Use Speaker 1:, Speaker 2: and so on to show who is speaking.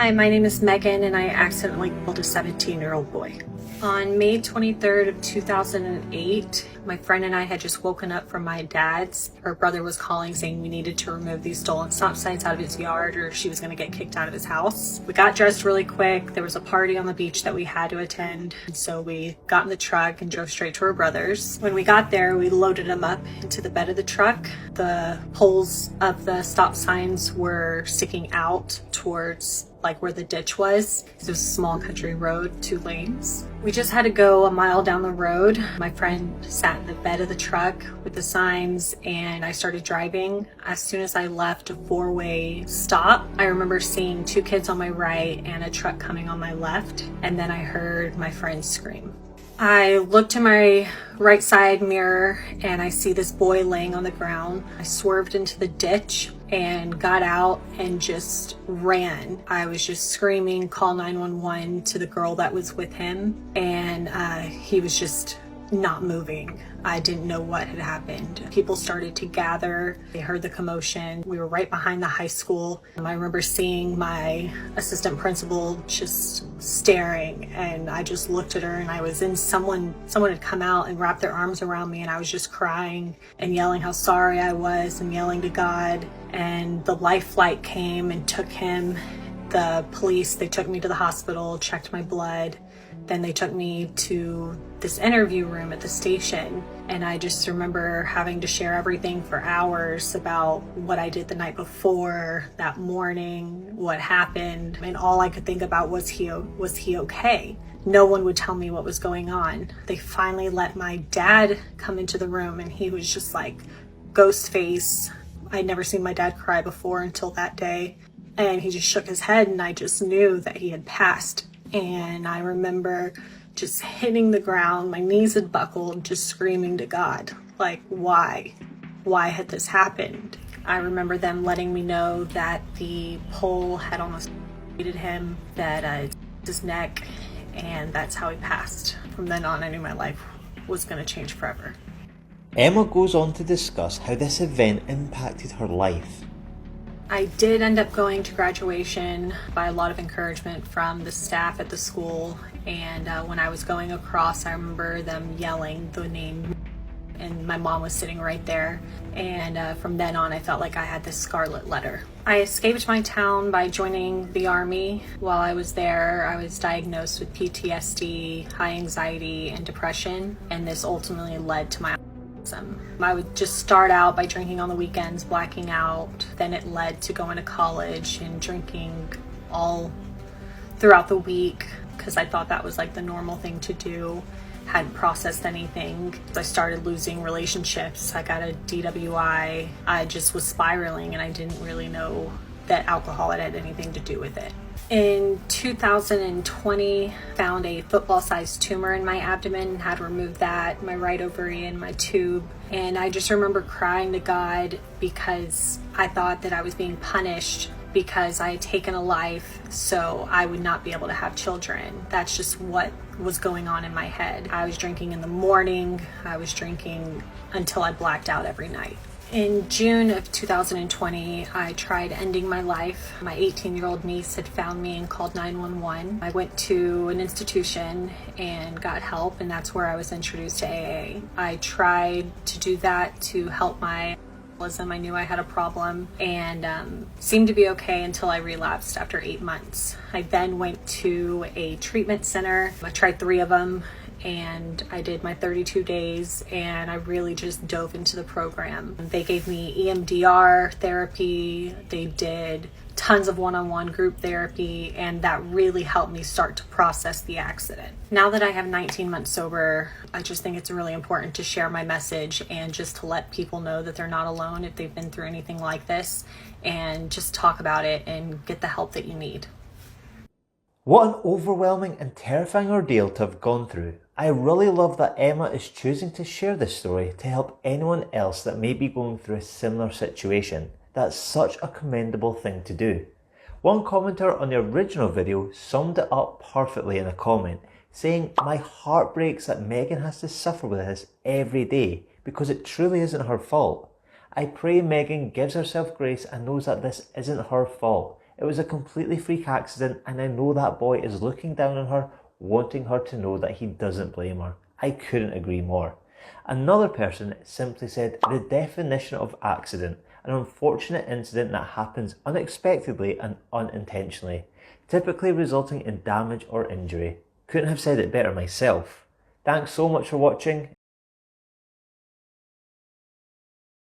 Speaker 1: Hi, my name is Megan and I accidentally killed a 17-year-old boy. On May 23rd of 2008, my friend and I had just woken up from my dad's. Her brother was calling saying we needed to remove these stolen stop signs out of his yard or she was going to get kicked out of his house. We got dressed really quick. There was a party on the beach that we had to attend. And so we got in the truck and drove straight to her brother's. When we got there, we loaded him up into the bed of the truck. The poles of the stop signs were sticking out towards like where the ditch was. It was a small country road, 2 lanes. We just had to go a mile down the road. My friend sat in the bed of the truck with the signs and I started driving. As soon as I left a 4-way stop, I remember seeing 2 kids on my right and a truck coming on my left. And then I heard my friend scream. I looked to my right side mirror and I see this boy laying on the ground. I swerved into the ditch and got out and just ran. I was just screaming, call 911 to the girl that was with him, and he was just not moving. I didn't know what had happened. People started to gather. They heard the commotion. We were right behind the high school. I remember seeing my assistant principal just staring, and I just looked at her and I was in someone had come out and wrapped their arms around me, and I was just crying and yelling how sorry I was and yelling to God. And the life flight came and took him. The police, they took me to the hospital, checked my blood. Then they took me to this interview room at the station, and I just remember having to share everything for hours about what I did the night before, that morning, what happened, and all I could think about was he okay? No one would tell me what was going on. They finally let my dad come into the room, and he was just like ghost face. I'd never seen my dad cry before until that day, and he just shook his head, and I just knew that he had passed. And I remember just hitting the ground, my knees had buckled, just screaming to God, like, why? Why had this happened? I remember them letting me know that the pole had almost hit him, that his neck, and that's how he passed. From then on, I knew my life was going to change forever.
Speaker 2: Emma goes on to discuss how this event impacted her life.
Speaker 1: I did end up going to graduation by a lot of encouragement from the staff at the school, and when I was going across, I remember them yelling the name, and my mom was sitting right there, and from then on I felt like I had this scarlet letter. I escaped my town by joining the Army. While I was there, I was diagnosed with PTSD, high anxiety, and depression, and this ultimately led to my I would just start out by drinking on the weekends, blacking out. Then it led to going to college and drinking all throughout the week because I thought that was like the normal thing to do. Hadn't processed anything. I started losing relationships. I got a DWI. I just was spiraling and I didn't really know that alcohol had anything to do with it. In 2020, found a football-sized tumor in my abdomen, had to remove that, my right ovary and my tube. And I just remember crying to God because I thought that I was being punished because I had taken a life so I would not be able to have children. That's just what was going on in my head. I was drinking in the morning. I was drinking until I blacked out every night. In June of 2020, I tried ending my life. My 18-year-old niece had found me and called 911. I went to an institution and got help, and that's where I was introduced to AA. I tried to do that to help my alcoholism. I knew I had a problem and seemed to be okay until I relapsed after 8 months. I then went to a treatment center. I tried 3 of them. And I did my 32 days and I really just dove into the program. They gave me EMDR therapy, they did tons of one-on-one group therapy, and that really helped me start to process the accident. Now that I have 19 months sober, I just think it's really important to share my message and just to let people know that they're not alone if they've been through anything like this, and just talk about it and get the help that you need.
Speaker 2: What an overwhelming and terrifying ordeal to have gone through. I really love that Emma is choosing to share this story to help anyone else that may be going through a similar situation. That's such a commendable thing to do. One commenter on the original video summed it up perfectly in a comment, saying, "My heart breaks that Megan has to suffer with this every day because it truly isn't her fault. I pray Megan gives herself grace and knows that this isn't her fault. It was a completely freak accident, and I know that boy is looking down on her, wanting her to know that he doesn't blame her. I couldn't agree more. Another person simply said, the definition of accident, an unfortunate incident that happens unexpectedly and unintentionally, typically resulting in damage or injury. Couldn't have said it better myself. Thanks so much for watching.